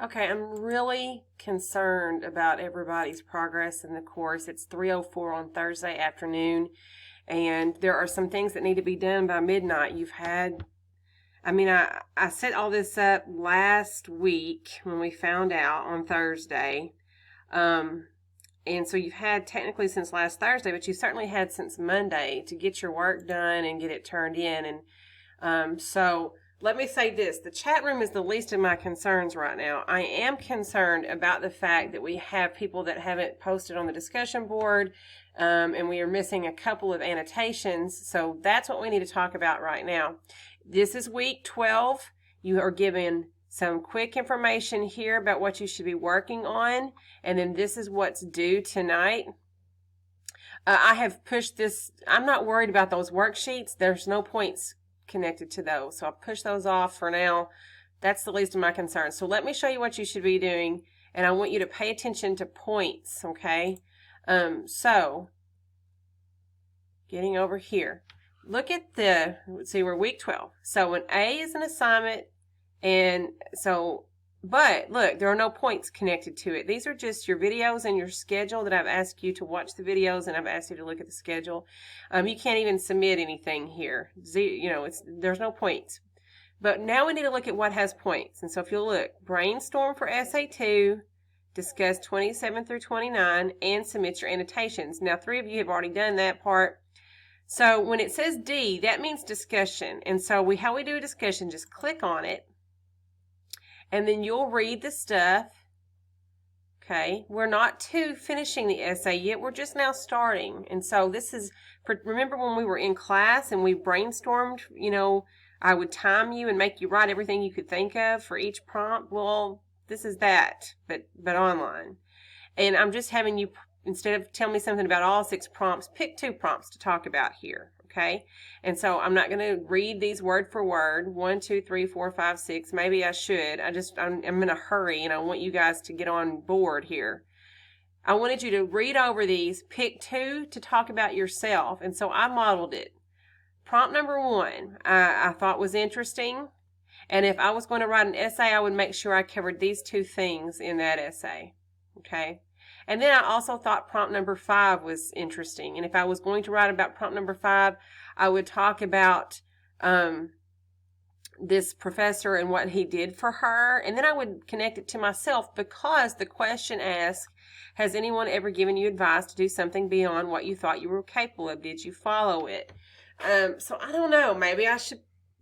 Okay, I'm really concerned about everybody's progress in the course. It's 3:04 on Thursday afternoon, and there are some things that need to be done by midnight. I set all this up last week when we found out on Thursday. And so you've had technically since last Thursday, but you certainly had since Monday to get your work done and get it turned in. And so let me say this. The chat room is the least of my concerns right now. I am concerned about the fact that we have people that haven't posted on the discussion board, and we are missing a couple of annotations. So that's what we need to talk about right now. This is week 12. You are given some quick information here about what you should be working on, and then this is what's due tonight. I have pushed this. I'm not worried about those worksheets. There's no points connected to those, so I'll push those off for now. That's the least of my concerns. So let me show you what you should be doing, and I want you to pay attention to points, okay? So getting over here, look at let's see, we're week 12. So an A is an assignment, and so, but look, there are no points connected to it. These are just your videos and your schedule that I've asked you to watch the videos, and I've asked you to look at the schedule. You can't even submit anything here. There's no points. But now we need to look at what has points. And so if you'll look, brainstorm for Essay 2, discuss 27 through 29, and submit your annotations. Now 3 of you have already done that part. So when it says D, that means discussion. And so how we do a discussion, just click on it, and then you'll read the stuff. Okay, we're not to finishing the essay yet. We're just now starting. And so this is, remember when we were in class and we brainstormed, I would time you and make you write everything you could think of for each prompt. Well, this is that, but online. And I'm just having you, instead of telling me something about all 6 prompts, pick 2 prompts to talk about here. Okay, and so I'm not going to read these word for word, 1, 2, 3, 4, 5, 6. Maybe I should. I'm in a hurry, and I want you guys to get on board here. I wanted you to read over these, pick 2 to talk about yourself, and so I modeled it. Prompt number 1, I thought was interesting, and if I was going to write an essay, I would make sure I covered these 2 things in that essay. Okay. And then I also thought prompt number 5 was interesting. And if I was going to write about prompt number 5, I would talk about this professor and what he did for her. And then I would connect it to myself, because the question asks, has anyone ever given you advice to do something beyond what you thought you were capable of? Did you follow it? So I don't know. Maybe I should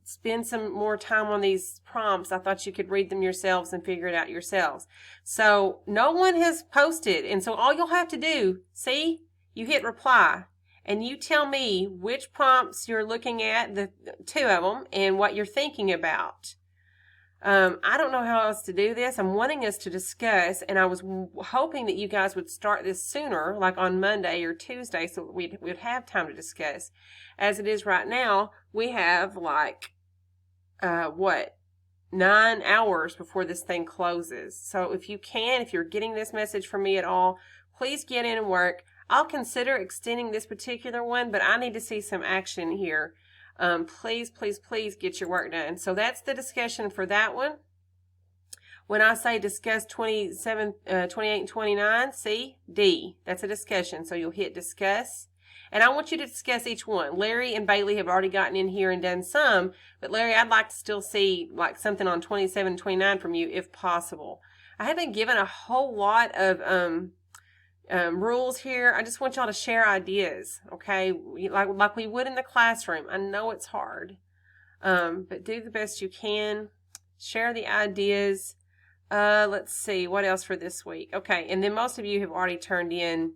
spend some more time on these prompts. I thought you could read them yourselves and figure it out yourselves. So no one has posted, and so all you'll have to do, see, you hit reply, and you tell me which prompts you're looking at, the 2 of them, and what you're thinking about. I don't know how else to do this. I'm wanting us to discuss, and I was hoping that you guys would start this sooner, like on Monday or Tuesday, so we'd have time to discuss. As it is right now, we have like 9 hours before this thing closes. So if you're getting this message from me at all, please get in and work. I'll consider extending this particular one, but I need to see some action here. Please, please, please get your work done. So that's the discussion for that one. When I say discuss 27, 28, and 29, see, D, that's a discussion. So you'll hit discuss. And I want you to discuss each one. Larry and Bailey have already gotten in here and done some, but Larry, I'd like to still see like something on 27 and 29 from you if possible. I haven't given a whole lot of rules here. I just want y'all to share ideas, okay? Like we would in the classroom. I know it's hard, but do the best you can. Share the ideas. Let's see, what else for this week? Okay, and then most of you have already turned in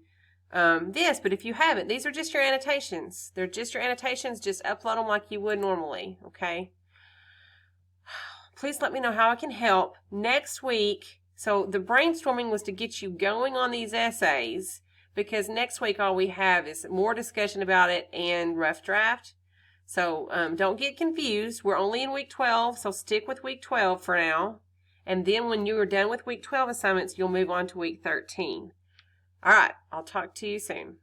this, but if you haven't, these are just your annotations. They're just your annotations. Just upload them like you would normally, okay? Please let me know how I can help next week. So the brainstorming was to get you going on these essays, because next week all we have is more discussion about it and rough draft. So don't get confused. We're only in week 12, so stick with week 12 for now. And then when you are done with week 12 assignments, you'll move on to week 13. All right, I'll talk to you soon.